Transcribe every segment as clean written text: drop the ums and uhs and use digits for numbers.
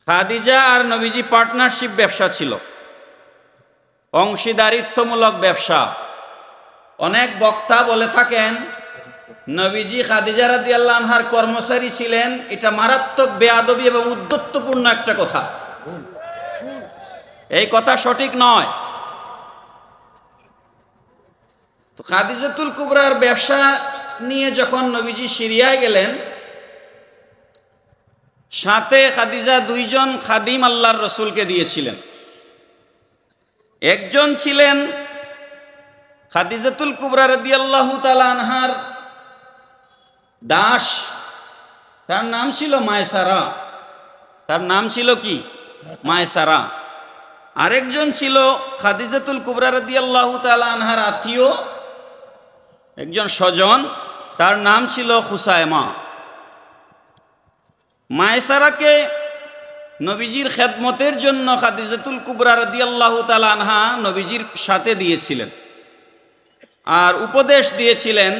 খাদিজা আর নবীজি পার্টনারশিপ ব্যবসা ছিল, অংশীদারিত্বমূলক ব্যবসা। অনেক বক্তা বলে থাকেন নবীজি খাদিজা রাদিয়াল্লাহু আনহার কর্মচারী ছিলেন। এটা মারাত্মক বেয়াদবি এবং উদ্ধত্তপূর্ণ একটা কথা। এই কথা সঠিক নয়। তো খাদিজাতুল কুবরার ব্যবসা নিয়ে যখন নবীজি সিরিয়ায় গেলেন, সাথে খাদিজা দুইজন খাদিম আল্লাহর রসুলকে দিয়েছিলেন। একজন ছিলেন খাদিজাতুল কুবরা রাদিয়াল্লাহু তাআলা আনহার দাস, তার নাম ছিল মায়সারা। তার নাম ছিল কি? মায়সারা। আরেকজন ছিল খাদিজাতুল কুবরা রাদিয়াল্লাহু তাআলা আনহার আত্মীয়, একজন স্বজন, তার নাম ছিল খুসায়মা। মায়সারাকে নবীজির খেদমতের জন্য খাদিজাতুল কুবরা রাদিয়াল্লাহু তাআলা আনহা নবীজির সাথে দিয়েছিলেন, আর উপদেশ দিয়েছিলেন,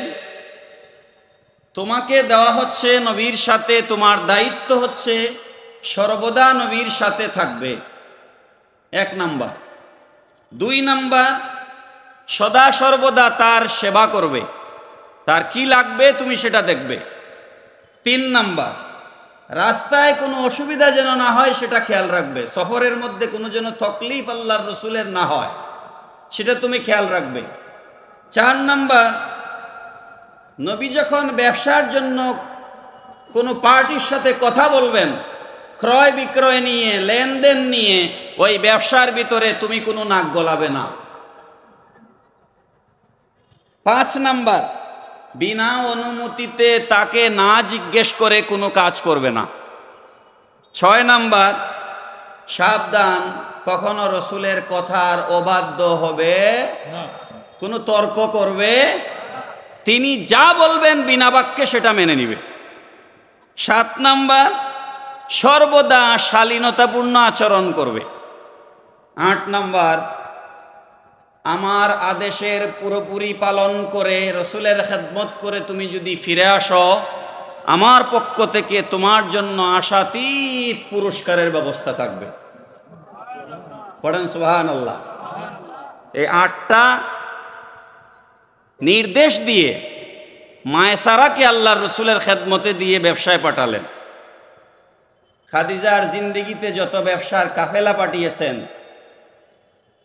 তোমাকে দেওয়া হচ্ছে নবীর সাথে, তোমার দায়িত্ব হচ্ছে সর্বদা নবীর সাথে থাকবে, 1 নাম্বার। 2 নাম্বার, সদা সর্বদা তার সেবা করবে, তার কি লাগবে তুমি সেটা দেখবে। 3 নাম্বার, রাস্তায় কোনো অসুবিধা যেন না হয় সেটা খেয়াল রাখবে, সফরের মধ্যে কোনো যেন তকলিফ আল্লাহর রসুলের না হয় সেটা তুমি খেয়াল রাখবে। 4 নাম্বার, নবী যখন ব্যবসার জন্য কোনো পার্টির সাথে কথা বলবেন, ক্রয় বিক্রয় নিয়ে, লেনদেন নিয়ে, ওই ব্যবসার ভিতরে তুমি কোনো নাক গলাবে না। 5 নাম্বার, বিনা অনুমতিতে তাকে না জিজ্ঞেস করে কোনো কাজ করবে না। 6 নাম্বার, সাবধান, কখনো রসুলের কথার অবাধ্য হবে, কোনো তর্ক করবে, তিনি যা বলবেন বিনা বাক্যে সেটা মেনে নিবে। 7 নাম্বার, সর্বদা শালীনতাপূর্ণ আচরণ করবে। 8 নাম্বার, আমার আদেশের পুরোপুরি পালন করে রসুলের খেদমত করে তুমি যদি ফিরে আসো, আমার পক্ষ থেকে তোমার জন্য আশাতীত পুরস্কারের ব্যবস্থা থাকবে। পড়েন সুবহানাল্লাহ। এই 8টা নির্দেশ দিয়ে মায়সারাকে আল্লাহর রসুলের খেদমতে দিয়ে ব্যবসায় পাঠালেন। খাদিজার জিন্দেগিতে যত ব্যবসার কাফেলা পাঠিয়েছেন,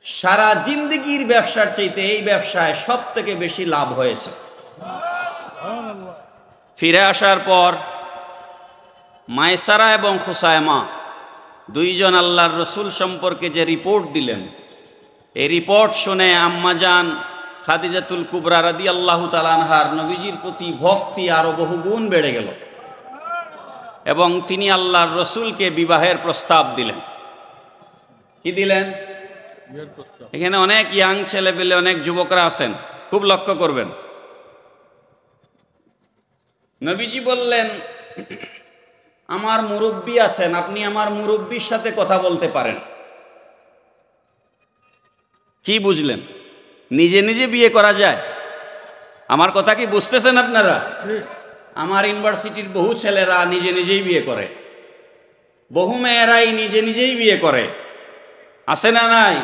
সারা জিন্দেগির ব্যবসার চাইতে এই ব্যবসায় সব থেকে বেশি লাভ হয়েছে। ফিরে আসার পর মায়সারা এবং খুসায়মা দুইজন আল্লাহর রসুল সম্পর্কে যে রিপোর্ট দিলেন, এই রিপোর্ট শুনে আম্মাজান খাদিজাতুল কুবরা রাদিয়াল্লাহু তাআলা আনহার নবীজির প্রতি ভক্তি আরো বহুগুণ বেড়ে গেল এবং তিনি আল্লাহর রসুলকে বিবাহের প্রস্তাব দিলেন। কি দিলেন? এখানে অনেক ইয়াং ছেলে পেলে, অনেক যুবকরা আছেন, খুব লক্ষ্য করবেন। নবীজি বললেন, আমার মুরব্বী আছেন, আপনি আমার মুরব্বীর সাথে কথা বলতে পারেন। কি বুঝলেন? নিজে নিজে বিয়ে করা যায়? আমার কথা কি বুঝতেছেন আপনারা? আমার ইউনিভার্সিটির বহু ছেলেরা নিজে নিজেই বিয়ে করে, বহু মেয়েরাই নিজে নিজেই বিয়ে করে, আছে না নাই?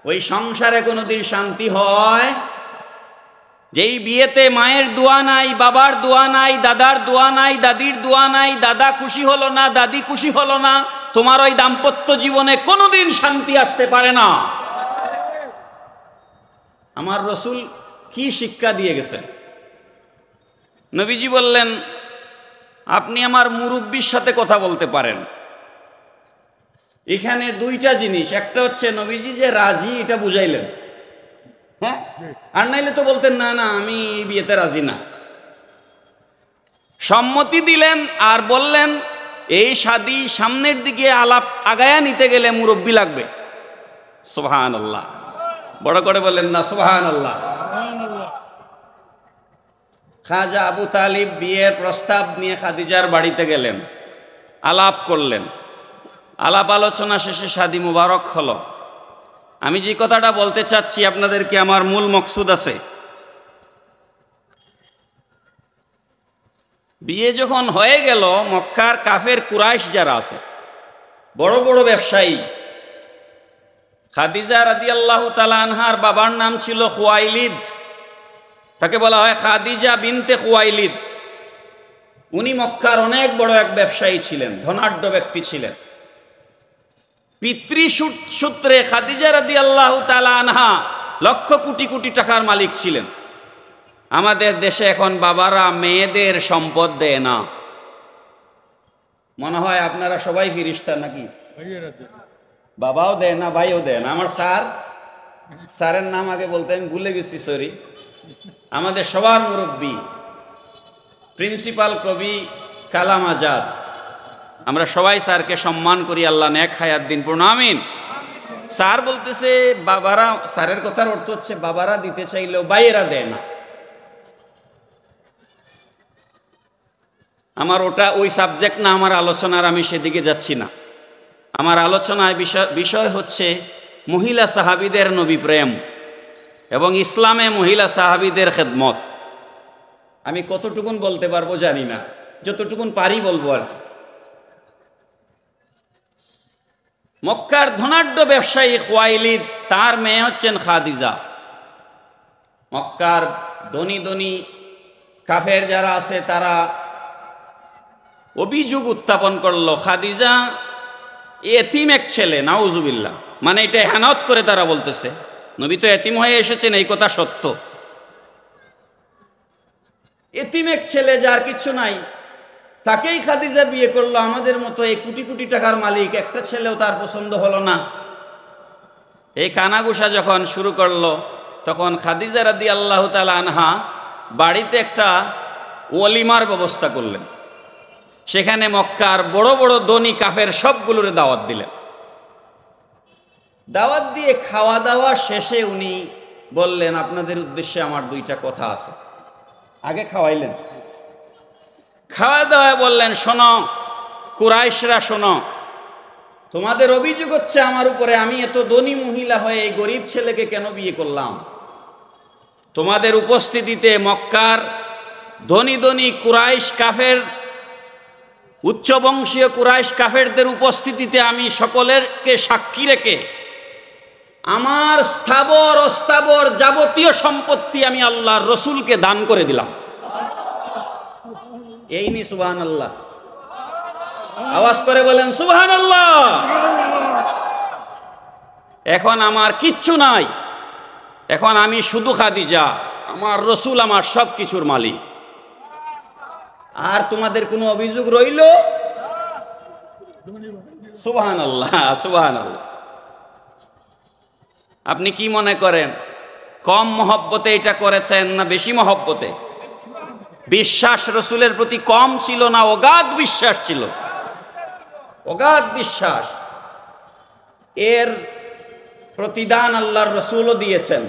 ওই সংসারে কোনোদিন শান্তি হয়? যেই বিয়েতে মায়ের দোয়া নাই, বাবার দোয়া নাই, দাদার দোয়া নাই, দাদির দোয়া নাই, দাদা খুশি হলো না, দাদি খুশি হলো না, তোমার ওই দাম্পত্য জীবনে কোনোদিন শান্তি আসতে পারে না। আমার রসুল কি শিক্ষা দিয়ে গেছেন? নবীজি বললেন, আপনি আমার মুরব্বির সাথে কথা বলতে পারেন। এখানে 2টা জিনিস, একটা হচ্ছে নবীজি যে রাজি এটা বুঝাইলেন, হ্যাঁ, আর নাইলে তো বলতেন না না আমি এই বিয়েতে রাজি না। সম্মতি দিলেন আর বললেন, এই শাদী সামনের দিকে আলাপ আগায়া নিতে গেলে মুরব্বি লাগবে। সুবহানাল্লাহ, বড় করে বললেন না সুবহানাল্লাহ। খাজা আবু তালিব বিয়ের প্রস্তাব নিয়ে খাদিজার বাড়িতে গেলেন, আলাপ করলেন। আলাপ আলোচনা শেষে শাদী মুবারক হলো। আমি যে কথাটা বলতে চাচ্ছি আপনাদেরকে, আমার মূল মকসুদ আছে। বিয়ে যখন হয়ে গেল, মক্কার কাফের কুরাইশ যারা আছে বড় বড় ব্যবসায়ী। খাদিজা রাদিয়াল্লাহু তাআলা আনহার বাবার নাম ছিল খুয়াইলিদ, তাকে বলা হয় খাদিজা বিনতে খুয়াইলিদ। উনি মক্কার অনেক বড় এক ব্যবসায়ী ছিলেন, ধনাঢ্য ব্যক্তি ছিলেন। পিতৃসূত্রে খাদিজা রাদিয়াল্লাহু তাআলা আনহা লক্ষ কোটি কোটি টাকার মালিক ছিলেন। আমাদের দেশে এখন বাবারা মেয়েদের সম্পদ দেয় না। মনে হয় আপনারা সবাই ফিরিস্তা নাকি? বাবাও দেয় না, ভাইও দেয় না। আমার স্যারের নাম আগে বলতে আমি ভুলে গেছি, সরি। আমাদের সবার মুরব্বী প্রিন্সিপাল কবি কালাম আজাদ, আমরা সবাই স্যারকে সম্মান করি, আল্লাহ নেক হায়াত দিন, পূর্ণ আমিন। স্যার বলতেছে বাবারা, স্যারের কথার অর্থ হচ্ছে বাবারা দিতে চাইলেও ভাইয়েরা দেয় না। আমার ওই সাবজেক্ট না আমার আলোচনার, আমি সেদিকে যাচ্ছি না। আমার আলোচনায় বিষয় হচ্ছে মহিলা সাহাবীদের নবী প্রেম এবং ইসলামে মহিলা সাহাবীদের খেদমত। আমি কতটুকুন বলতে পারবো জানি না, যতটুকুন পারি বলবো আর কি। মক্কার ধনাঢ্য ব্যবসায়ী খুয়াইলিদ, তার মেয়ে হচ্ছেন খাদিজা। মক্কার ধনী ধনী কাফের যারা আছে তারা অভিযোগ উত্থাপন করলো খাদিজা এতিম এক ছেলে, নাউজুবিল্লাহ। মানে এটা হেনত করে তারা বলতেছে নবী তো এতিম হয়ে এসেছেন, এই কথা সত্য। এতিম এক ছেলে যার কিছু নাই, তাকেই খাদিজা বিয়ে করলো। আমাদের মতো এই কোটি কোটি টাকার মালিক, একটা ছেলেও তার পছন্দ হলো না। এই কানাঘুষা যখন শুরু করলো, তখন খাদিজা রাদিয়াল্লাহু তাআলা আনহা বাড়িতে একটা ওয়ালিমার ব্যবস্থা করলেন। সেখানে মক্কার বড় বড় ধনী কাফের সবগুলোর দাওয়াত দিলেন। দাওয়াত দিয়ে খাওয়া দাওয়া শেষে উনি বললেন, আপনাদের উদ্দেশ্যে আমার দুইটা কথা আছে। আগে খাওয়াইলেন, খাওয়া দাওয়া বললেন, শোনো কুরাইশরা, শোনো, তোমাদের অভিযোগ হচ্ছে আমার উপরে, আমি এত ধনী মহিলা হয়ে এই গরিব ছেলেকে কেন বিয়ে করলাম। তোমাদের উপস্থিতিতে মক্কার ধনী ধনী কুরাইশ কাফের, উচ্চবংশীয় কুরাইশ কাফেরদের উপস্থিতিতে আমি সকলেরকে সাক্ষী রেখে আমার স্থাবর অস্থাবর যাবতীয় সম্পত্তি আমি আল্লাহর রসুলকে দান করে দিলাম। এই নি সুবহানাল্লাহ, আওয়াজ করে বলেন সুবহানাল্লাহ। এখন আমার কিচ্ছু নাই, এখন আমি শুধু খাদিজা, আমার রসুল আমার সব কিছুর মালিক। আর তোমাদের কোনো অভিযোগ রইল? সুবহানাল্লাহ, সুবহানাল্লাহ। আপনি কি মনে করেন কম মহব্বতে এটা করেছেন না বেশি মহব্বতে? বিশ্বাস রসুলের প্রতি কম ছিল না অগাধ বিশ্বাস ছিল, অগাধ বিশ্বাস। এর প্রতিদান আল্লাহর রসুলও দিয়েছেন,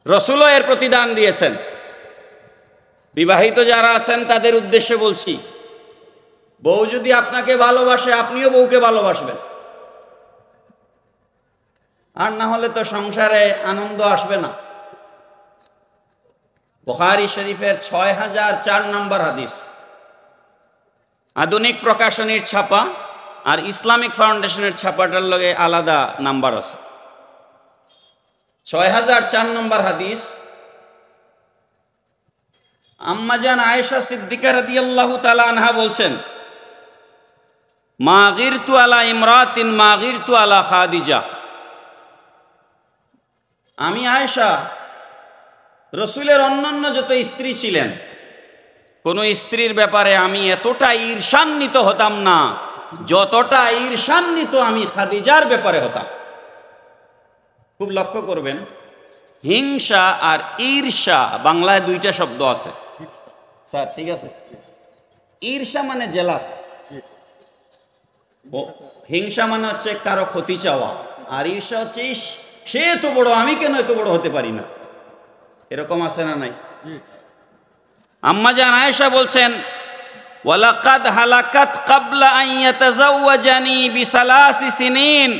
রসুলও এর প্রতিদান দিয়েছেন। বিবাহিত যারা আছেন তাদের উদ্দেশ্যে বলছি, বউ যদি আপনাকে ভালোবাসে আপনিও বউকে ভালোবাসবেন, আর না হলে তো সংসারে আনন্দ আসবে না। বুখারী শরীফের 6004 নম্বর হাদিস, আধুনিক প্রকাশনীর ছাপা আর ইসলামিক ফাউন্ডেশনের ছাপাটার লগে আলাদা নাম্বার আছে। 6004 নম্বর হাদিস। আম্মাজান আয়েশা সিদ্দিকা রাদিয়াল্লাহু তাআলা আনহা বলছেন, মা গিরতু আলা ইমরাতিন মা গিরতু আলা খাদিজা। আমি আয়েশা রসুলের অন্যান্য যত স্ত্রী ছিলেন, কোন স্ত্রীর ব্যাপারে আমি এতটা ঈর্ষান্বিত হতাম না যতটা ঈর্ষান্বিত আমি খাদিজার ব্যাপারে হতাম। খুব লক্ষ্য করবেন, হিংসা আর ঈর্ষা বাংলায় দুইটা শব্দ আছে স্যার, ঠিক আছে? ঈর্ষা মানে জেলাস, হিংসা মানে হচ্ছে কারো ক্ষতি চাওয়া, আর ঈর্ষা হচ্ছে সে এত বড়, আমি কেন এত বড় হতে পারি না। এরকম আছে না নাই? আম্মাজান আয়েশা বলছেন, ওয়ালাকাদ হালাকাত ক্বাবলা আন ইয়াতাযাওয়াজানি বিসালাসি সিনিন।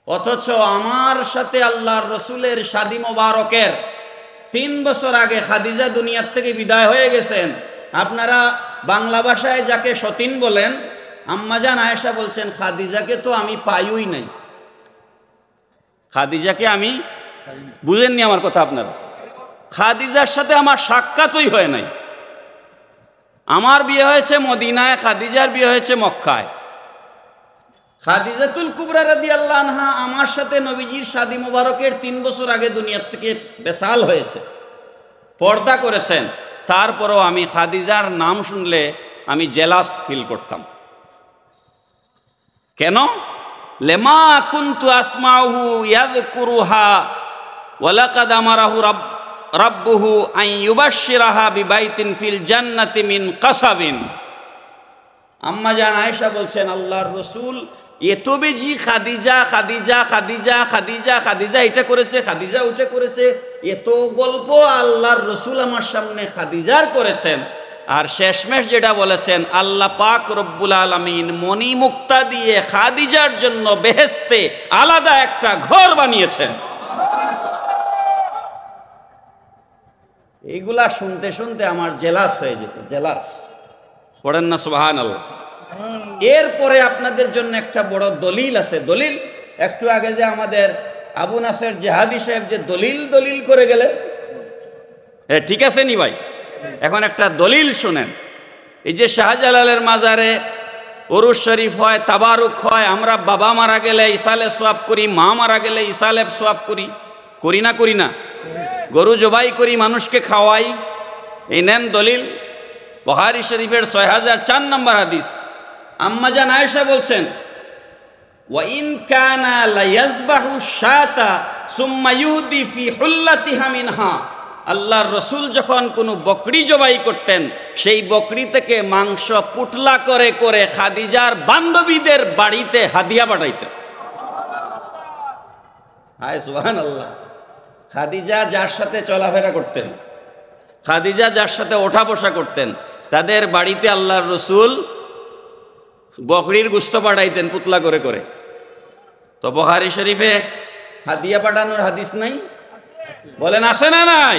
অথচ আমার সাথে আল্লাহর রসুলের শাদী মোবারকের 3 বছর আগে খাদিজা দুনিয়ার থেকে বিদায় হয়ে গেছেন। আপনারা বাংলা ভাষায় যাকে সতীন বলেন, আম্মাজান আয়েশা বলছেন খাদিজাকে তো আমি পাইই নাই। খাদিজাকে আমি, বুঝেননি আমার কথা আপনারা? খাদিজার সাথে আমার সাক্ষাৎই হয় নাই। আমার বিয়ে হয়েছে মদিনায়, খাদিজার বিয়ে হয়েছে মক্কায়। খাদিজাতুল কুবরা রাদিয়াল্লাহু আনহা আমার সাথে নবীজির শাদী মোবারকের 3 বছর আগে দুনিয়ার থেকে বেসাল হয়েছে, পর্দা করেছেন। তারপরও আমি খাদিজার নাম শুনলে আমি জেলাস ফিল করতাম। কেন? লেমা কুনতু আসমাউহু ইয়াযকুরুহা ওয়ালাকাদ আমারাহু রাব্বুহু আন ইউবাশশিরাহা বিবাইতিন ফিল জান্নাতি মিন কাসাবিন। আম্মা জান আয়েশা বলছেন আল্লাহর রাসূল এত বেশি খাদিজা খাদিজা খাদিজা খাদিজা খাদিজা এটা করেছে, খাদিজা ওটা করেছে, এত গল্প আল্লাহর রাসূল আমার সামনে খাদিজার করেছেন। আর শেষমেশ যেটা বলেছেন, আল্লাহ পাক রব্বুল আলামিন মণি মুক্তা দিয়ে খাদিজার জন্য বেহেশতে আলাদা একটা ঘর বানিয়েছেন। এইগুলা শুনতে শুনতে আমার জেলাস হয়ে যেত, জেলাস। পড়েন না সুবহানাল্লাহ। এরপরে আপনাদের জন্য একটা বড় দলিল আছে। দলিল একটু আগে যে আমাদের আবু নাসের জেহাদি সাহেব যে দলিল দলিল করে গেলেন, ঠিক আছে নি ভাই? এখন একটা দলিল শুনেন। এই যে শাহজালালের মাজারে উরুস শরীফ হয়, তাবারুক হয়, আমরা বাবা মারা গেলে ইসালে সোয়াব করি, মা মারা গেলে ইসালে সোয়াব করি, করি না করি না? গরু জবাই করি, মানুষকে খাওয়াই। এই নেন দলিল, বুখারী শরীফের 6004 নম্বর হাদিস। আম্মা জান আয়েশা বলছেন, ওয়া ইন কানা লা ইয়াযবাহু শাতা সুম্মা ইউদি ফি হুল্লাতিহা মিনহা। আল্লাহর রাসূল যখন কোনো বকরি জবাই করতেন, সেই বকরি থেকে মাংস পুটলা করে করে খাদিজার বান্ধবীদের বাড়িতে হাদিয়া পাঠাইতেন। হায় সুবহানাল্লাহ। খাদিজা যার সাথে চলাফেরা করতেন, খাদিজা যার সাথে ওঠা বসা করতেন, তাদের বাড়িতে আল্লাহর রাসূল বকরির গোশত পাঠাইতেন পুতলা করে করে। তো বুখারী শরীফে হাদিয়া পাঠানোর হাদিস নাই? বলেন আছে না নাই?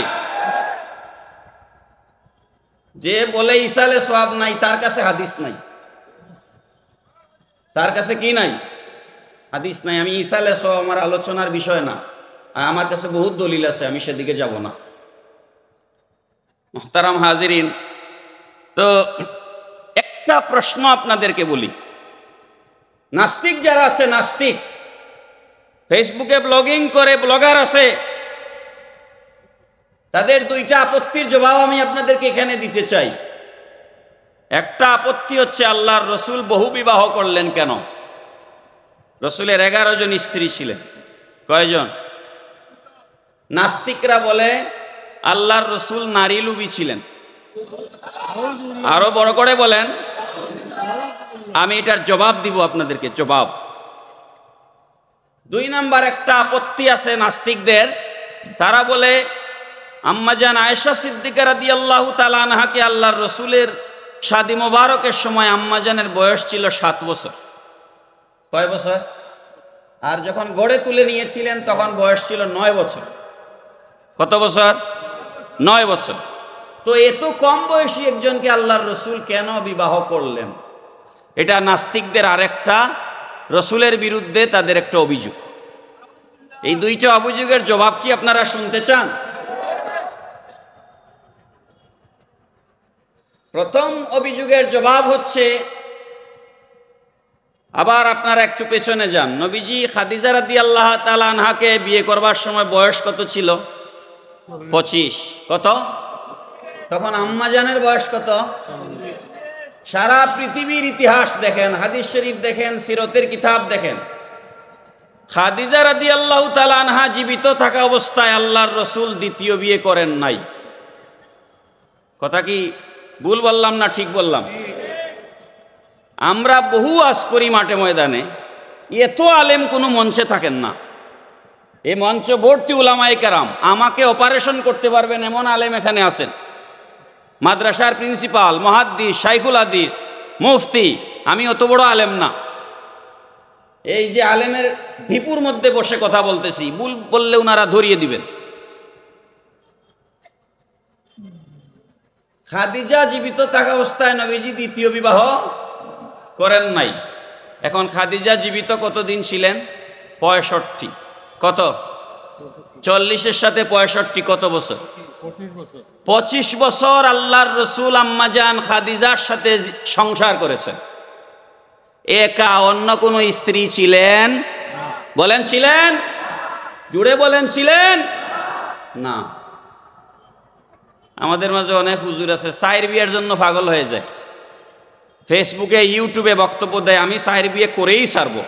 যে বলে ইসালে সওয়াব নাই, তার কাছে হাদিস নাই। তার কাছে কি নাই? হাদিস নাই। আমি ইসালে সওয়াব আমার আলোচনার বিষয় না, আমার কাছে বহুত দলিল আছে, আমি সেদিকে যাব না। মুহতারাম হাজিরিন, তো একটা প্রশ্ন আপনাদেরকে বলি। নাস্তিক যারা আছে, নাস্তিক ফেসবুকে ব্লগিং করে, ব্লগার আছে, তাদের দুইটা আপত্তির জবাব আমি আপনাদেরকে এখানে দিতে চাই। একটা আপত্তি হচ্ছে আল্লাহর রাসূল বহু বিবাহ করলেন কেন? রাসূলের 11 জন স্ত্রী ছিলেন। কয়জন? নাস্তিকরা বলে আল্লাহর রাসূল নারী লুবী ছিলেন। আরো বড় করে বলেন, আমি এটার জবাব দিব আপনাদেরকে, জবাব। 2 নাম্বার একটা আপত্তি আছে নাস্তিকদের। তারা বলে আম্মা জান আয়েশা সিদ্দিকা রাদিয়াল্লাহু তাআলা আনহাকে আল্লাহর রাসূলের শাদী মোবারকের সময় আম্মা জানের বয়স ছিল 7 বছর। কয় বছর? আর যখন গড়ে তুলে নিয়েছিলেন তখন বয়স ছিল 9 বছর। কত বছর? 9 বছর। তো এত কম বয়সী একজনকে আল্লাহর রাসূল কেন বিবাহ করলেন? এটা নাস্তিকদের আরেকটা, রাসূলের বিরুদ্ধে তাদের একটা অভিযোগ। এই দুইটা অভিযোগের জবাব কি আপনারা শুনতে চান? প্রথম অভিযোগের জবাব হচ্ছে, আবার আপনারা একটু পেছনে যান। নবীজি খাদিজা রাদিয়াল্লাহু তাআলা আনহাকে বিয়ে করবার সময় বয়স কত ছিল? 25। কত? তখন আম্মা জানের বয়স কত? সারা পৃথিবীর ইতিহাস দেখেন, হাদিস শরীফ দেখেন, সিরতের কিতাব দেখেন, খাদিজা রাদিয়াল্লাহু তাআলা আনহা জীবিত থাকা অবস্থায় আল্লাহর রাসূল দ্বিতীয় বিয়ে করেন নাই। কথা কি ভুল বললাম না ঠিক বললাম? আমরা বহু আজ করি মাঠে ময়দানে, এত আলেম কোনো মঞ্চে থাকেন না। এই মঞ্চ ভর্তি উলামায়ে কেরাম, আমাকে অপারেশন করতে পারবেন এমন আলেম এখানে আছেন। মাদ্রাসার প্রিন্সিপাল, মুহাদ্দিস, শাইখুল হাদিস, মুফতি। আমি অত বড় আলেম না। এই যে আলেমের ঢিপুর মধ্যে বসে কথা বলতেছি, ভুল বললে ওনারা ধরিয়ে দিবেন। খাদিজা জীবিত থাকা অবস্থায় নবীজি দ্বিতীয় বিবাহ করেন নাই। এখন খাদিজা জীবিত কতদিন ছিলেন? 65। কত? 40-এর সাথে 65 কত বছর? 25 বছর আল্লাহর রসুল আম্মাজান খাদিজার সাথে সংসার করেছেন। একা, অন্য কোন স্ত্রী ছিলেন? বলেন ছিলেন? জুড়ে বলেন ছিলেন না। আমাদের মাঝে অনেক হুজুর আছে চায়ের বিয়ের জন্য পাগল হয়ে যায়, ফেসবুকে ইউটিউবে বক্তব্য দেয় আমি চায়ের বিয়ে করেই ছাড়বো।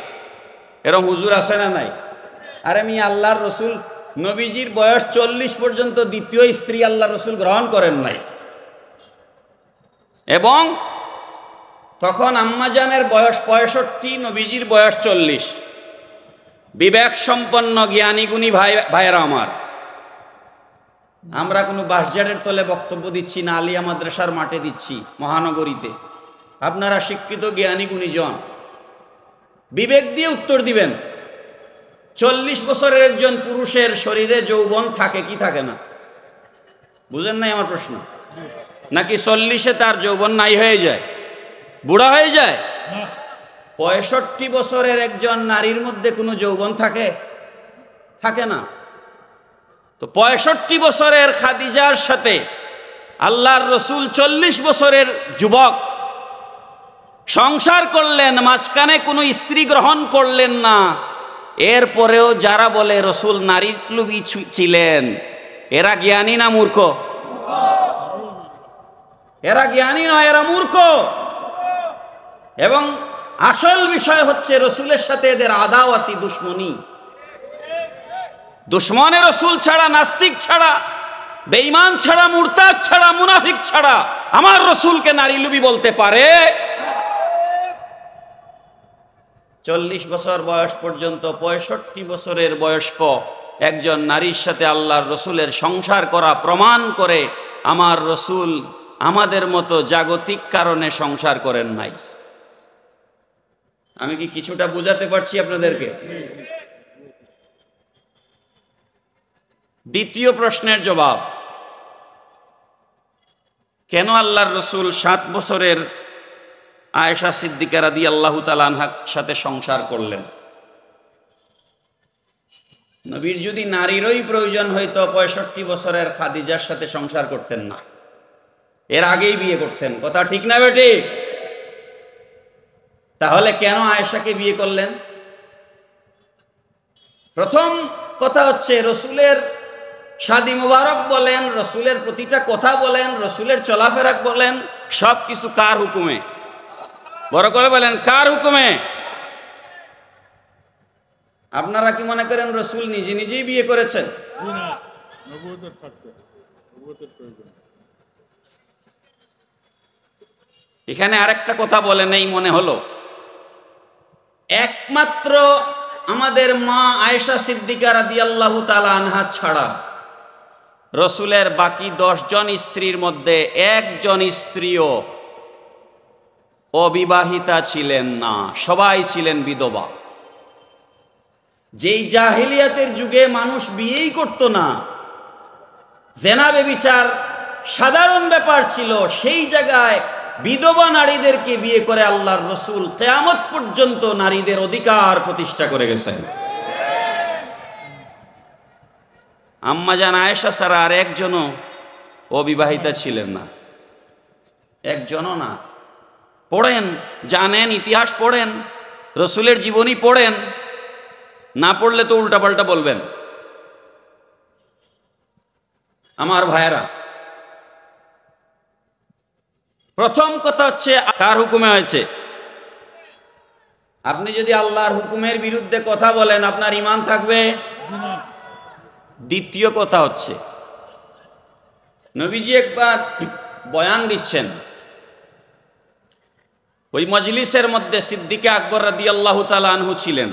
এরকম হুজুর আছে না নাই? আর আমি আল্লাহর রসুল নবীজির বয়স 40 পর্যন্ত দ্বিতীয় স্ত্রী আল্লাহর রসুল গ্রহণ করেন নাই, এবং তখন আম্মাজানের বয়স 65, নবীজির বয়স 40। বিবেক সম্পন্ন জ্ঞানী গুণী ভাইয়েরা আমার, আমরা কোনো বাসজারের তলে বক্তব্য দিচ্ছি না, আলিয়া মাদ্রাসার মাঠে দিচ্ছি মহানগরীতে। আপনারা শিক্ষিত জ্ঞানী গুণীজন, বিবেক দিয়ে উত্তর দিবেন। 40 বছরের একজন পুরুষের শরীরে যৌবন থাকে কি থাকে না? বুঝেন নাই আমার প্রশ্ন? নাকি 40-এ তার যৌবন নাই হয়ে যায়, বুড়া হয়ে যায়? 65 বছরের একজন নারীর মধ্যে কোনো যৌবন থাকে? থাকে না। তো 65 বছরের খাদিজার সাথে আল্লাহর রসুল 40 বছরের যুবক সংসার করলেন, মাঝখানে কোনো স্ত্রী গ্রহণ করলেন না। এরপরেও যারা বলে রসুল নারীর লোভী ছিলেন, এরা জ্ঞানী না মূর্খ? এরা জ্ঞানী নয়, এরা মূর্খ। এবং আসল বিষয় হচ্ছে রসুলের সাথে এদের আদাওয়াতি দুশ্মনী। দুশ্মনে রসুল ছাড়া, নাস্তিক ছাড়া, বেঈমান ছাড়া, মুরতাদ ছাড়া, মুনাফিক ছাড়া আমার রসুলকে নারী লোভী বলতে পারে? 40 বছর বয়স পর্যন্ত 65 বছরের বয়স্ক একজন নারীর সাথে আল্লাহর রসুলের সংসার করা প্রমাণ করে আমার রসুল আমাদের মতো জাগতিক কারণে সংসার করেন নাই। আমি কি কিছুটা বুঝাতে পারছি আপনাদেরকে? দ্বিতীয় প্রশ্নের জবাব, কেন আল্লাহর রসুল 7 বছরের আয়েশা সিদ্দিকা রাদিয়াল্লাহু তাআলা আনহার সাথে সংসার করলেন? নবীর যদি নারীরই প্রয়োজন হইতো 65 বছরের খাদিজার সাথে সংসার করতেন না, এর আগেই বিয়ে করতেন। কথা ঠিক না বেটি? তাহলে কেন আয়েশাকে বিয়ে করলেন? প্রথম কথা হচ্ছে রসুলের শাদী মুবারক বলেন, রসুলের প্রতিটা কথা বলেন, রসুলের চলাফেরা বলেন, সব কিছু কার হুকুমে? বড় করে বলেন, কার হুকুমে? আপনারা কি মনে করেন রসুল নিজে নিজেই বিয়ে করেছেন? এখানে আরেকটা কথা বলে নেই মনে হলো, একমাত্র আমাদের মা আয়েশা সিদ্দিকা রাদিয়াল্লাহু তাআলা আনহা ছাড়া রসুলের বাকি 10 জন স্ত্রীর মধ্যে একজন স্ত্রীও অবিবাহিতা ছিলেন না, সবাই ছিলেন বিধবা। যেই জাহিলিয়াতের যুগে মানুষ বিয়েই করত না, জেনা ব্যভিচার সাধারণ ব্যাপার ছিল, সেই জায়গায় বিধবা নারীদেরকে বিয়ে করে আল্লাহর রসুল কিয়ামত পর্যন্ত নারীদের অধিকার প্রতিষ্ঠা করে গেছেন। আম্মাজান আয়েশা ছাড়া আর একজনও অবিবাহিতা ছিলেন না, একজনও না। পড়েন, জানেন, ইতিহাস পড়েন, রসুলের জীবনী পড়েন, না পড়লে তো উল্টাপাল্টা বলবেন। আমার ভাইয়েরা, প্রথম কথা হচ্ছে কার হুকুমে হয়েছে? আপনি যদি আল্লাহর হুকুমের বিরুদ্ধে কথা বলেন আপনার ঈমান থাকবে? দ্বিতীয় কথা হচ্ছে নবীজি একবার বয়ান দিচ্ছেন, ওই মজলিসের মধ্যে সিদ্দিকে আকবর রাদিয়াল্লাহু তাআলা আনহু ছিলেন।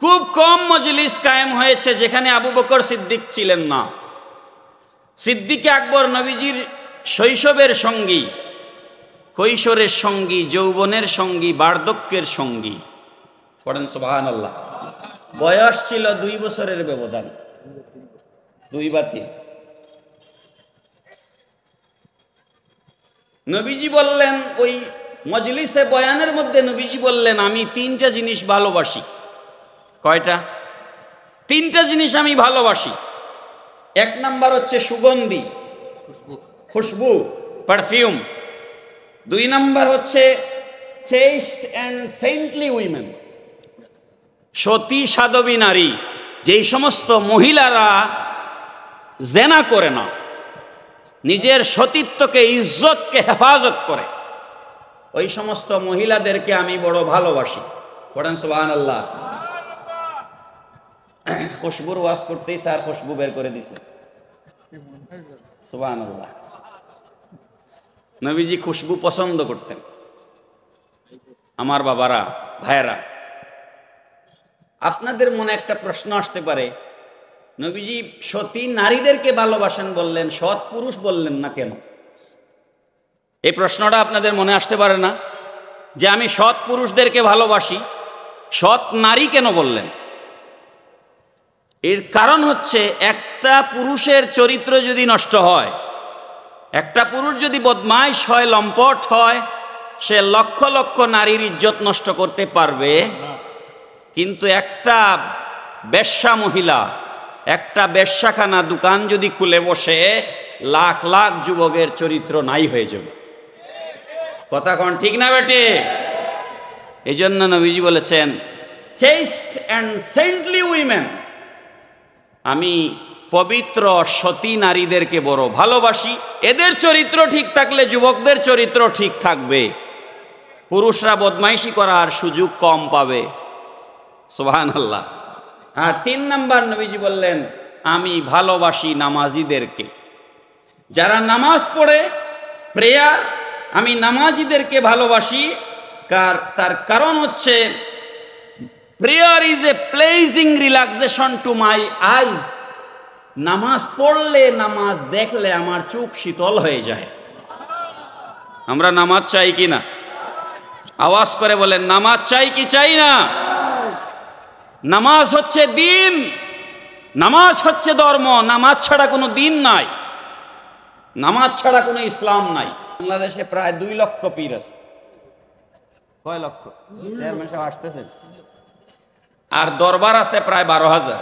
খুব কম মজলিস কায়েম হয়েছে যেখানে আবু বকর সিদ্দিক ছিলেন না। সিদ্দিকে আকবর নবীজির শৈশবের সঙ্গী, কৈশোরের সঙ্গী, যৌবনের সঙ্গী, বার্ধক্যের সঙ্গী। পড়েন সুবহানাল্লাহ। বয়স ছিল 2 বছরের ব্যবধান, 2 বা 3। নবীজি বললেন, ওই মজলিসে বয়ানের মধ্যে নবীজি বললেন, আমি তিনটা জিনিস ভালোবাসি। কয়টা? তিনটা জিনিস আমি ভালোবাসি। এক নাম্বার হচ্ছে সুগন্ধি, খুশবু, পারফিউম। দুই নাম্বার হচ্ছে চেস্ট অ্যান্ড সেন্টলি উইমেন, সতী সাধবী নারী, যেই সমস্ত মহিলারা জেনা করে না, নিজের সতীত্বকে, ইজ্জতকে হেফাজত করে, ওই সমস্ত মহিলাদেরকে আমি বড় ভালোবাসি। পড়েন সুবহানাল্লাহ। খুশবুর ওয়াজ করতেই স্যার খুশবু বের করে দিছে। সুবহানাল্লাহ। নবীজি খুশবু পছন্দ করতেন। আমার বাবারা, ভাইয়েরা, আপনাদের মনে একটা প্রশ্ন আসতে পারে, নবীজি সতী নারীদেরকে ভালোবাসেন বললেন, সৎ পুরুষ বললেন না কেন? এই প্রশ্নটা আপনাদের মনে আসতে পারে না যে আমি সৎ পুরুষদেরকে ভালোবাসি, সৎ নারী কেন বললেন? এর কারণ হচ্ছে, একটা পুরুষের চরিত্র যদি নষ্ট হয়, একটা পুরুষ যদি বদমাইশ হয়, লম্পট হয়, সে লক্ষ লক্ষ নারীর ইজ্জত নষ্ট করতে পারবে, কিন্তু একটা বেশ্যা মহিলা, একটা বেশ্যাখানা দোকান যদি খুলে বসে, লাখ লাখ যুবকের চরিত্র নাই হয়ে যাবে। কথা কোন ঠিক না বেটে? এই জন্য নবীজি বলেছেন, চেস্ট অ্যান্ড সেন্টলি উইমেন, আমি পবিত্র সতী নারীদেরকে বড় ভালোবাসি। এদের চরিত্র ঠিক থাকলে যুবকদের চরিত্র ঠিক থাকবে, পুরুষরা বদমাইশি করার সুযোগ কম পাবে। সুবহানাল্লাহ। আর তিন নাম্বার নবীজি বললেন, আমি ভালোবাসি নামাজিদেরকে। যারা নামাজ পড়ে, প্রেয়ার, আমি নামাজিদেরকে ভালোবাসি। তার কারণ হচ্ছে, prayer is a pleasing relaxation to my eyes. নামাজ পড়লে, নামাজ দেখলে আমার চোখ শীতল হয়ে যায়। আমরা নামাজ চাই কি না? আওয়াজ করে বলেন, নামাজ চাই কি চাই না? নামাজ হচ্ছে দিন, নামাজ হচ্ছে ধর্ম। নামাজ ছাড়া কোনো দিন নাই, নামাজ ছাড়া কোনো ইসলাম নাই। বাংলাদেশে প্রায় 2 লক্ষ পীর আছে। কয় লক্ষ? চেয়ারম্যান সাহেব আসতেছেন। আর দরবার আছে প্রায় 12,000।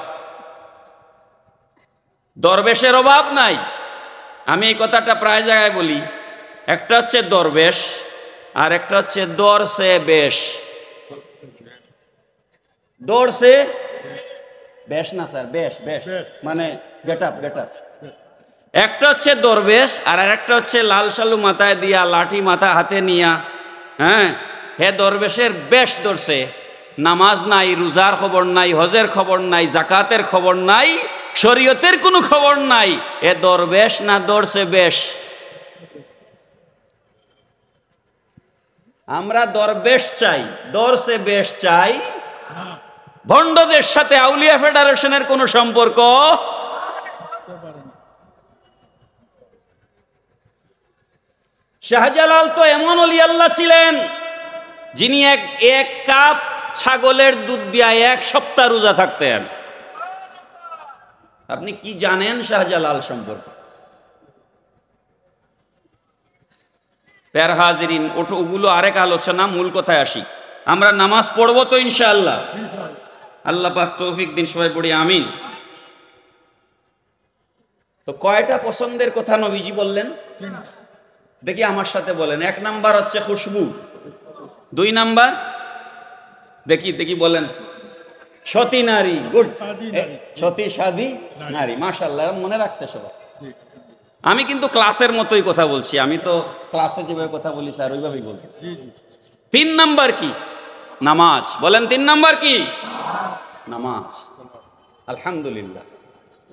দরবেশের অভাব নাই। আমি এই কথাটা প্রায় জায়গায় বলি। একটা হচ্ছে দরবেশ, আর একটা হচ্ছে দরসে বেশ। দরসে বেশ না স্যার, বেশ বেশ মানে গেট আপ, গেট আপ। একটা হচ্ছে দরবেশ, আর একটা হচ্ছে লাল শালু মাথায় দিয়া, লাঠি মাথা হাতে নিয়া, হ্যাঁ, হে দরবেশের বেশ ধরছে। নামাজ নাই, রোজার খবর নাই, হজের খবর নাই, জাকাতের খবর নাই, শরীয়তের কোনো খবর নাই। এ দরবেশ না দরসে বেশ? আমরা দরবেশ চাই, দরসে বেশ চাই। ভণ্ডদের সাথে আউলিয়া ফেডারেশনের কোনো সম্পর্ক। শাহজালাল তো এমন ওলি আল্লাহ ছিলেন, যিনি এক কাপ ছাগলের দুধ দিয়া 1 সপ্তাহ রোজা থাকতেন। আপনি কি জানেন শাহজালাল সম্পর্কে? প্যার হাজিরিন, ওগুলো আরেক আলোচনা, মূল কথায় আসি। আমরা নামাজ পড়বো তো ইনশাআল্লাহ? আল্লাহ পাক তৌফিক দিন, সবাই পড়ি আমিন। তো কয়টা পছন্দের কথা নবীজি বললেন দেখি আমার সাথে বলেন। 1 নাম্বার হচ্ছে খুশবু। 2 নাম্বার দেখি দেখি বলেন, সতী নারী। গুড, সতী সাধী নারী। মাশাআল্লাহ, মনে রাখছে সবাই। আমি কিন্তু ক্লাসের মতোই কথা বলছি, আমি তো ক্লাসে যেভাবে কথা বলি স্যার ওইভাবেই বলছি। 3 নাম্বার কি? নামাজ। বলেন 3 নাম্বার কি? নামাজ। আলহামদুলিল্লাহ,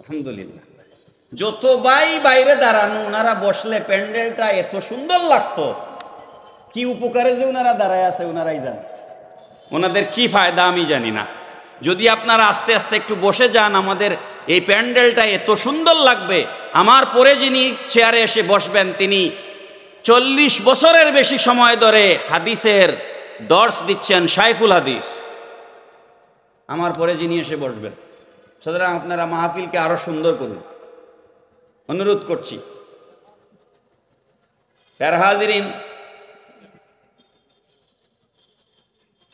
আলহামদুলিল্লাহ। যত ভাই বাইরে দাঁড়ানো, ওনারা বসলে প্যান্ডেলটা এত সুন্দর লাগতো। কি উপকারে যে ওনারা দাঁড়ায় আছে ওনারাই জানে, ওনাদের কি ফায়দা আমি জানি না। যদি আপনারা আস্তে আস্তে একটু বসে যান, আমাদের এই প্যান্ডেলটা এত সুন্দর লাগবে। আমার পরে যিনি চেয়ারে এসে বসবেন, তিনি 40 বছরের বেশি সময় ধরে হাদিসের দর্শ দিচ্ছেন, শাইখুল হাদিস। আমার পরে যিনি এসে বসবেন, সুতরাং আপনারা মাহফিলকে আরো সুন্দর করুন, অনুরোধ করছি। প্যারা হাজিরিন,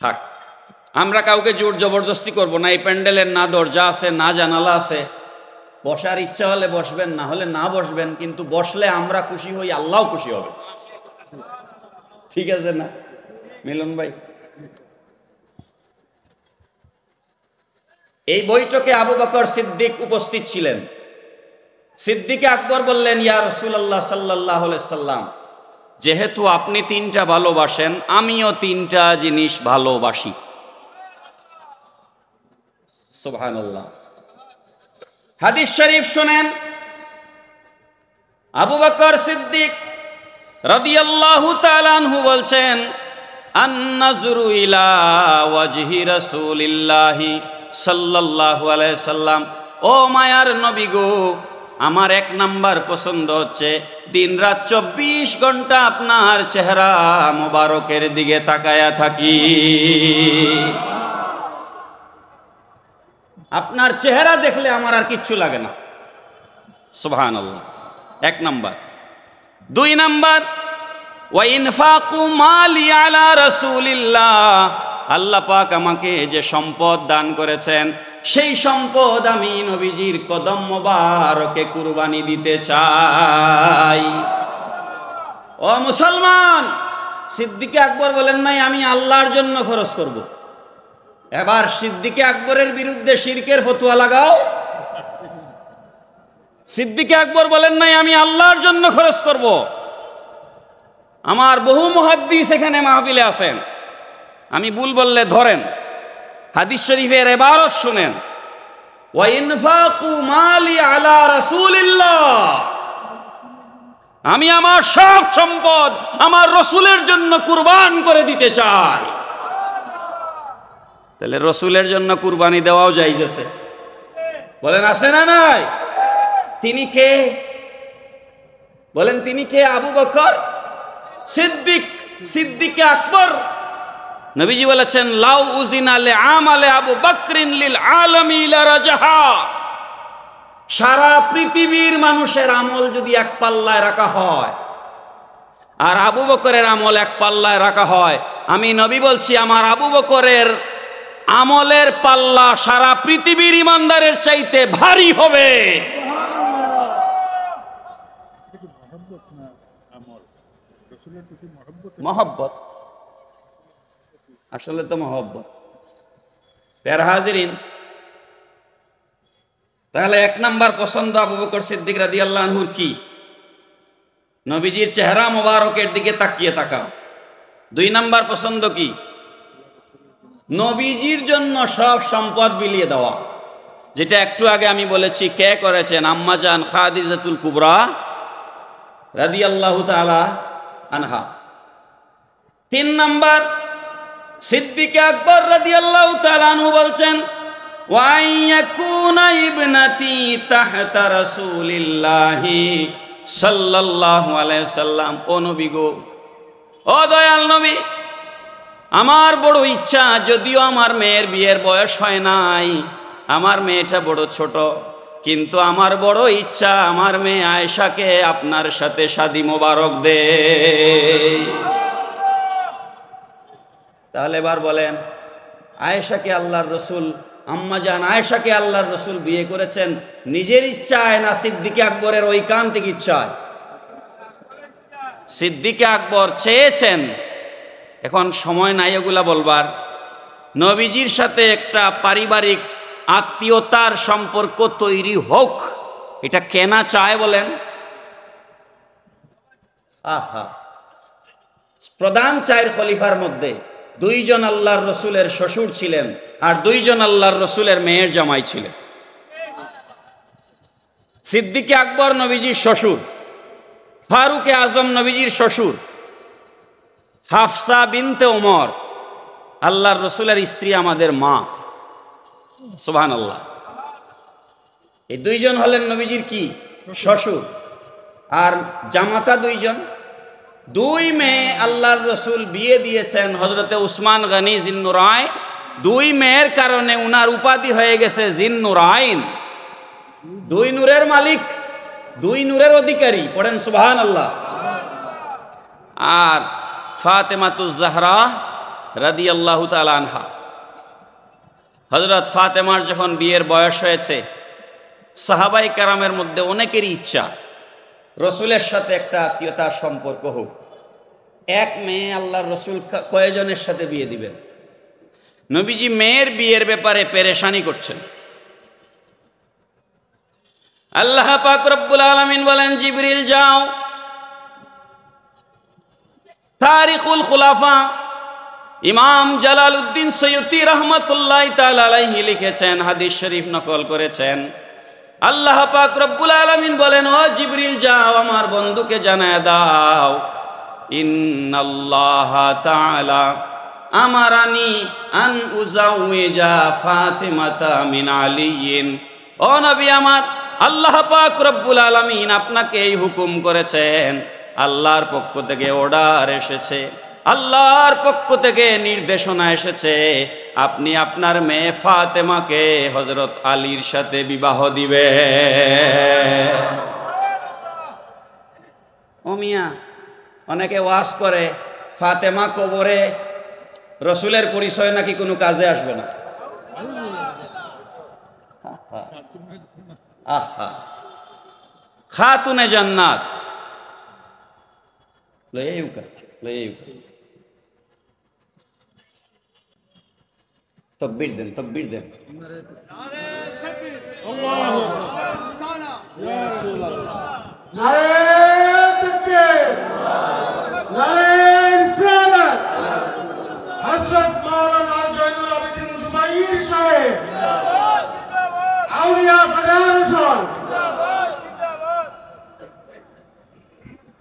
থাক, আমরা কাউকে জোর জবরদস্তি করব না। এই প্যান্ডেলের না দরজা আছে না জানালা আছে, বসার ইচ্ছা হলে বসবেন, না হলে না বসবেন, কিন্তু বসলে আমরা খুশি হই, আল্লাহও খুশি হবে। ঠিক আছে না মিলন ভাই? এই বৈঠকে আবু বকর সিদ্দিক উপস্থিত ছিলেন। সিদ্দিকে আকবর বললেন, ইয়া রাসূলুল্লাহ সাল্লাল্লাহু আলাইহি সাল্লাম, যেহেতু আপনি তিনটা ভালোবাসেন, আমিও তিনটা জিনিস ভালোবাসি। সুবহানাল্লাহ। হাদিস শরীফ শুনেন, আবু বকর সিদ্দিক রাদিয়াল্লাহু তাআলা আনহু বলছেন, আন-নাযরু ইলা ওয়াজহি রাসূলিল্লাহি সাল্লাল্লাহু আলাইহি সাল্লাম, ও মায়ার নবী গো, আমার এক নাম্বার পছন্দ হচ্ছে দিন রাত 24 ঘন্টা আপনার চেহারা মোবারকের দিকে তাকায়া থাকি। আপনার চেহারা দেখলে আমার আর কিচ্ছু লাগে না। সুবহানাল্লাহ, এক নাম্বার। দুই নাম্বার, ওয়া ইনফাকু মালি আলা রাসূলিল্লাহ, আল্লাহ পাক আমাকে যে সম্পদ দান করেছেন, সেই সম্পদ আমি নবীজির কদম মোবারকে কুরবানি দিতে চাই। ও মুসলমান, সিদ্দিকে আকবর বলেন নাই আমি আল্লাহর জন্য খরচ করব। এবার সিদ্দিকে আকবরের বিরুদ্ধে শিরকের ফতোয়া লাগাও। সিদ্দিকে আকবর বলেন নাই আমি আল্লাহর জন্য খরচ করব। আমার বহু মুহাদ্দিস এখানে মাহফিলে আছেন, আমি ভুল বললে ধরেন, হাদিস শরীফের ইবারত শুনেন, ওয়া ইনফাকু মালি আলা রাসূলিল্লাহ, আমি আমার সব সম্পদ আমার রাসূলের জন্য কুরবান করে দিতে চাই। তাহলে রাসূলের জন্য কুরবানি দেওয়াও জায়েজ আছে, বলেন আছে না নাই? তিনি কে বলেন? তিনি কে? আবু বকর সিদ্দিক, সিদ্দিকে আকবর। নবীজি বলেছেন, লাউ উজিনা লি আমালে আবু বকরিন লিল আলামি লা রাজাহা, সারা পৃথিবীর মানুষের আমল যদি এক পাল্লায় রাখা হয় আর আবু বকরের আমল এক পাল্লায় রাখা হয়, আমি নবী বলছি আমার আবু বকরের আমলের পাল্লা সারা পৃথিবীর ইমানদারের চাইতে ভারী হবে। মহব্বত, আসলে তো মহব্বত। প্যারা হাজিরিন, তাহলে এক নাম্বার পছন্দ আবু বকর সিদ্দিক রাদিয়াল্লাহু আনহুর কি? নবীজির চেহারা মোবারকের দিকে তাকিয়ে তাকাও। দুই নাম্বার পছন্দ কি? নবীজির জন্য সব সম্পদ বিলিয়ে দেওয়া, যেটা একটু আগে আমি বলেছি কে করেছেন? আম্মা জান খাদিজাতুল কুবরা রাদিয়াল্লাহু তাআলা আনহা। তিন নাম্বার, সিদ্দিকে আকবর রাদিয়াল্লাহু তাআলা আনহু বলছেন, ওয়া ইয়াকুনা ইবনাতি তাহতা রাসূলিল্লাহি সাল্লাল্লাহু আলাইহি সাল্লাম, ও নবী গো, ও দয়াল নবী, আমার বড় ইচ্ছা, যদিও আমার মেয়ের বিয়ের বয়স হয় নাই, আমার মেয়েটা বড় ছোট, কিন্তু আমার বড় ইচ্ছা আমার মেয়ে আয়েশাকে আপনার সাথে শাদী মোবারক দে। তাহলে এবার বলেন, আয়েশাকে আল্লাহর রসুল, আম্মা জান আয়েশাকে আল্লাহর রসুল বিয়ে করেছেন নিজের ইচ্ছায় না সিদ্দিকে আকবরের ঐকান্তিক ইচ্ছায়? সিদ্দিকে আকবর চেয়েছেন। এখন সময় নাই এগুলা বলবার। নবীজির সাথে একটা পারিবারিক আত্মীয়তার সম্পর্ক তৈরি হোক, এটা কেনা চায় বলেন? আহা, প্রধান চায়ের খলিফার মধ্যে দুইজন আল্লাহর রসুলের শ্বশুর ছিলেন আর দুইজন আল্লাহর রসুলের মেয়ের জামাই ছিলেন। সিদ্দিকে আকবর নবীজির শ্বশুর, ফারুকে আজম নবীজির শ্বশুর, হাফসা বিনতে ওমর আল্লাহর রসুলের স্ত্রী, আমাদের মা। সুবহানাল্লাহ। এই দুইজন হলেন নবীজির কি? শ্বশুর। আর জামাতা দুইজন, দুই মেয়ে আল্লাহর রসুল বিয়ে দিয়েছেন হযরতে উসমান গনি জিন্নুরাইন। দুই মেয়ের কারণে উনার উপাধি হয়ে গেছে জিন্নুরাইন, দুই নূরের মালিক, দুই নূরের অধিকারী। পড়েন সুবহানাল্লাহ। আর ফাতেমাতুজ জাহরা রাদিয়াল্লাহু তাআলা আনহা। হযরত ফাতেমার যখন বিয়ের বয়স হয়েছে, সাহাবায়ে কেরামের মধ্যে অনেকেরই ইচ্ছা রসুলের সাথে একটা আত্মীয়তার সম্পর্ক হোক। এক মেয়ে আল্লাহর রসুল কয়জনের সাথে বিয়ে দিবেন? নবীজি মেয়ের বিয়ের ব্যাপারে পেরেশানি করছেন। আল্লাহ পাক রব্বুল আলামিন বলেন, জিবরিল যাও, তারিখুল খুলাফা ইমাম জালালউদ্দিন সৈয়দী রহমাতুল্লাহি তাআলা আলাইহি লিখেছেন, হাদিস শরীফ নকল করেছেন। আল্লাহ পাক রব্বুল আলামিন বলেন, ও জিবরিল যাও, আমার বন্ধুকে জানায় দাও, ইন্নাল্লাহ তাআলা আমারানি আন উযাওয়িজা ফাতিমাতা মিন আলিয়্যিন। ও নবী আমার, আল্লাহ পাক রব্বুল আলামিন আপনাকে এই হুকুম করেছেন, আল্লাহর পক্ষ থেকে অর্ডার এসেছে, আল্লাহর পক্ষ থেকে নির্দেশনা এসেছে, আপনি আপনার মেয়ে ফাতেমাকে হযরত আলীর সাথে বিবাহ দিবেন। ও মিয়া, অনেকে ওয়াজ করে ফাতেমা কবরে রসুলের পরিচয় নাকি কোনো কাজে আসবে না। আহা, খাতুনে জান্নাত তকবীর দেন, তকবীর দেন।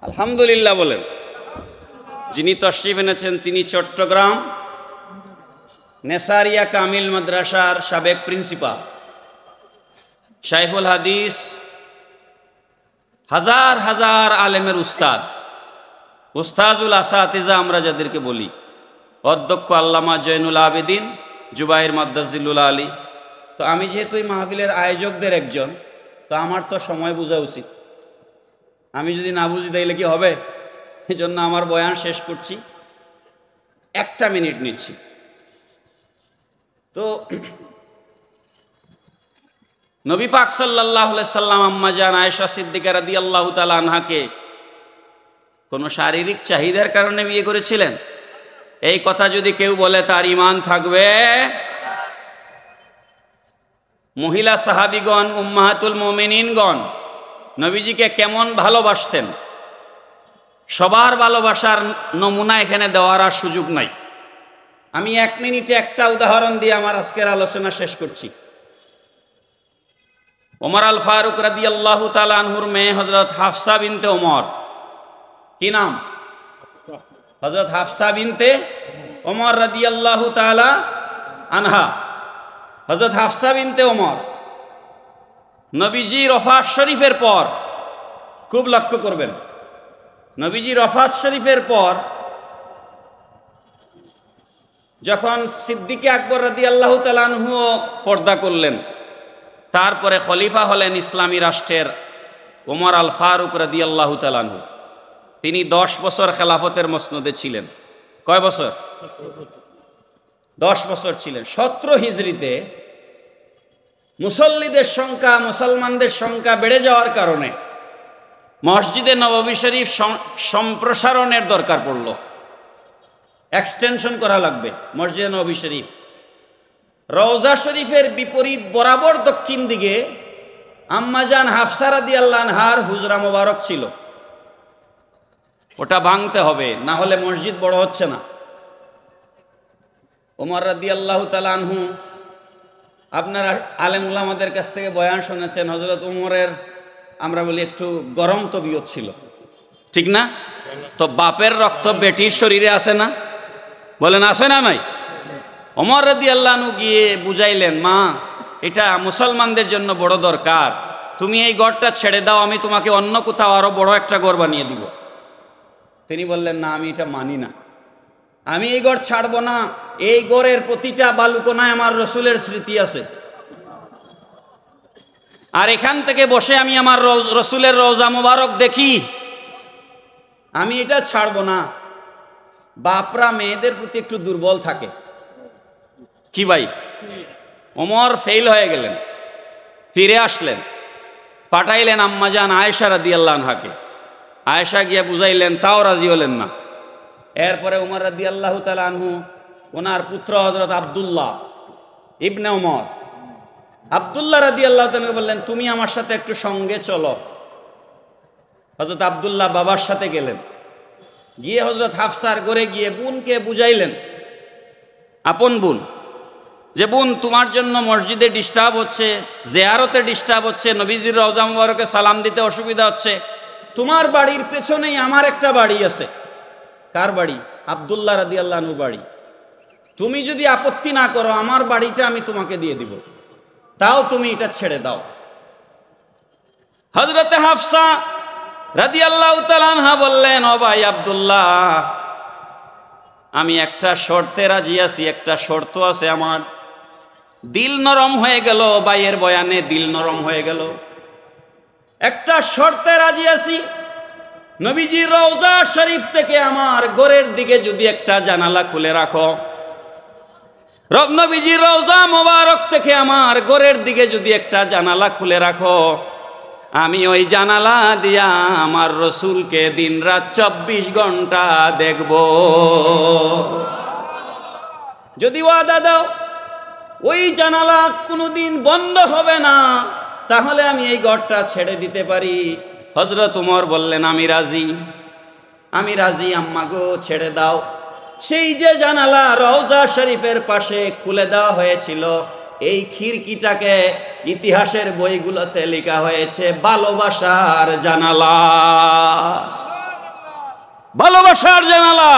আলহামদুলিল্লাহ বলেন। যিনি তশরিফ এনেছেন তিনি চট্টগ্রাম নেসারিয়া কামিল মাদ্রাসার সাবেক প্রিন্সিপাল, শাইখুল হাদিস, হাজার হাজার আলেমের উস্তাদ, উস্তাজুল আসাতিজা আমরা যাদেরকে বলি, অধ্যক্ষ আল্লামা জয়নুল আবেদিন জুবাইর মাদ্দাজিলুল আলী। তো আমি যেহেতু এই মাহফিলের আয়োজকদের একজন, তো আমার তো সময় বোঝা উচিত। আমি যদি না বুঝি তাইলে কি হবে? এই জন্য আমার বয়ান শেষ করছি, 1 মিনিট নিচ্ছি। তো নবী পাক সাল্লাল্লাহু আলাইহি সাল্লাম আম্মা জান আয়েশা সিদ্দিকা রাদিয়াল্লাহু তাআলা আনহাকে কোনো শারীরিক চাহিদার কারণে বিয়ে করেছিলেন? এই কথা যদি কেউ বলে তার ঈমান থাকবে? মহিলা সাহাবীগণ, উম্মাহাতুল মুমিনিনগণ নবীজিকে কেমন ভালোবাসতেন, সবার ভালোবাসার নমুনা এখানে দেওয়ার আর সুযোগ নাই। আমি 1 মিনিটে একটা উদাহরণ দিয়ে আমার আজকের আলোচনা শেষ করছি। ওমর আল ফারুক রাদিয়াল্লাহু তাআলা আনহুর মেয়ে হযরত হাফসা বিনতে ওমর, কি নাম? হযরত হাফসা বিনতে ওমর রাদিয়াল্লাহু তাআলা আনহা। হযরত হাফসা বিনতে ওমর নবীজির ওফাত শরীফের পর, খুব লক্ষ্য করবেন, নবীজির ওফাত শরীফের পর যখন সিদ্দিকে আকবর রাদিয়াল্লাহু তাআলা আনহু পর্দা করলেন, তারপরে খলিফা হলেন ইসলামী রাষ্ট্রের ওমর আল ফারুক রাদিয়াল্লাহু তাআলা আনহু। তিনি 10 বছর খেলাফতের মসনদে ছিলেন। কয় বছর? 10 বছর ছিলেন। 17 হিজরিতে মুসল্লিদের সংখ্যা, মুসলমানদের সংখ্যা বেড়ে যাওয়ার কারণে মসজিদে নববী শরীফ সম্প্রসারণের দরকার পড়ল, এক্সটেনশন করা লাগবে মসজিদে নববী শরীফ। রওজা শরীফের বিপরীত বরাবর দক্ষিণ দিকে আম্মাজান হাফসা রাদিয়াল্লাহু আনহার হুজরা মোবারক ছিল, ওটা ভাঙতে হবে, না হলে মসজিদ বড় হচ্ছে না। ওমর রাদিয়াল্লাহু তাআলা আনহু, আপনারা আলেম উলামাদের কাছ থেকে বয়ান শুনেছেন, হযরত ওমরের আমরা বলি একটু গরম তবিয়ত ছিল, ঠিক না? তো বাপের রক্ত বেটির শরীরে আছে না? বলেন আছে না নাই? ওমর রাদিয়াল্লাহু আনহু গিয়ে বুঝাইলেন, মা এটা মুসলমানদের জন্য বড় দরকার, তুমি এই ঘরটা ছেড়ে দাও, আমি তোমাকে অন্য কোথাও আরো বড় একটা ঘর বানিয়ে দিব। তিনি বললেন, না, আমি এটা মানি না, আমি এই ঘর ছাড়বো না, এই ঘরের প্রতিটা বালুকোনায় আমার রসুলের স্মৃতি আছে, আর এখান থেকে বসে আমি আমার রসুলের রওজা মোবারক দেখি, আমি এটা ছাড়বো না। বাপরা মেয়েদের প্রতি একটু দুর্বল থাকে। কি ভাই? ওমর ফেল হয়ে গেলেন, ফিরে আসলেন, পাঠাইলেন আম্মাজান আয়েশা রাদিয়াল্লাহু আনহাকে। আয়েশা গিয়া বুঝাইলেন, তাও রাজি হলেন না। এরপরে উমর রাদিয়াল্লাহু তাআলা আনহু ওনার পুত্র হযরত আব্দুল্লাহ ইবনে ওমর, আব্দুল্লাহ রাদিয়াল্লাহু তাআলা বললেন, তুমি আমার সাথে একটু সঙ্গে চলো। হযরত আব্দুল্লাহ বাবার সাথে গেলেন, গিয়ে হযরত হাফসার ঘরে গিয়ে বোনকে বুঝাইলেন, আপন বোন, যে বোন তোমার জন্য মসজিদে ডিস্টার্ব হচ্ছে, জিয়ারতে ডিস্টার্ব হচ্ছে, নবীজির রওজা মুবারকে সালাম দিতে অসুবিধা হচ্ছে। তোমার বাড়ির পেছনেই আমার একটা বাড়ি আছে। কার বাড়ি? আব্দুল্লাহ রাদিয়াল্লাহু আনহুর বাড়ি। তুমি যদি আপত্তি না করো, আমার বাড়িটা আমি তোমাকে দিয়ে দিব, তাও তুমি এটা ছেড়ে দাও। হযরতে হাফসা রাদিয়াল্লাহু তাআলা আনহা বললেন, ও ভাই আব্দুল্লাহ, আমি একটা শর্তে রাজি আছি, একটা শর্ত আছে আমার। দিল নরম হয়ে গেল, ভাইয়ের বয়ানে দিল নরম হয়ে গেল। একটা শর্তে রাজি আছি, নবীজির রওজা শরীফ থেকে আমার ঘরের দিকে যদি একটা জানালা খুলে রাখো, নবীজির রওজা মোবারক থেকে আমার ঘরের দিকে যদি একটা জানালা খুলে রাখো, আমি ওই জানালা দিয়া আমার রসুলকে দিন রাত 24 ঘন্টা দেখব। যদি ওয়াদা দাও ওই জানালা কোনোদিন বন্ধ হবে না, তাহলে আমি এই ঘরটা ছেড়ে দিতে পারি। হযরত ওমর বললেন, আমি রাজি, আমি রাজি আম্মা গো, ছেড়ে দাও। সেই যে জানালা রওজা শরীফের পাশে খুলে দেওয়া হয়েছিল, এই খিড়কিটাকে ইতিহাসের বইগুলোতে লেখা হয়েছে ভালোবাসার জানালা। ভালোবাসার জানালা।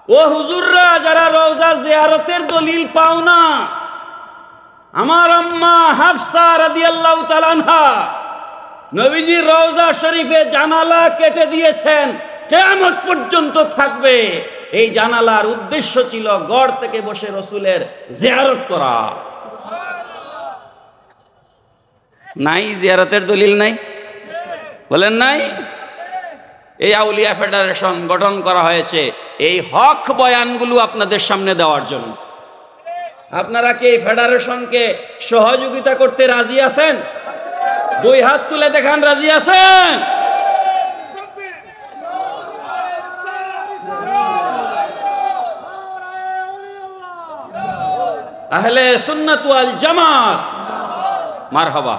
ও হুজুররা, যারা রওজা জিয়ারতের দলিল পাও না, আমার আম্মা হাফসা রাদিয়াল্লাহু তাআলা আনহা নবীজির রওজা শরীফে জানালা কেটে দিয়েছেন, কিয়ামত পর্যন্ত থাকবে। এই জানালার উদ্দেশ্য ছিল ঘর থেকে বসে রসুলের জিয়ারত করা। নাই জিয়ারতের দলিল নাই? বলেন নাই? এই আউলিয়া ফেডারেশন গঠন করা হয়েছে এই হক বয়ানগুলো আপনাদের সামনে দেওয়ার জন্য। আপনারা কি এই ফেডারেশনকে সহযোগিতা করতে রাজি আছেন? দুই হাত তুলে দেখান, রাজি আছেন? আহলে সুন্নাত ওয়াল জামাত, মারহাবা।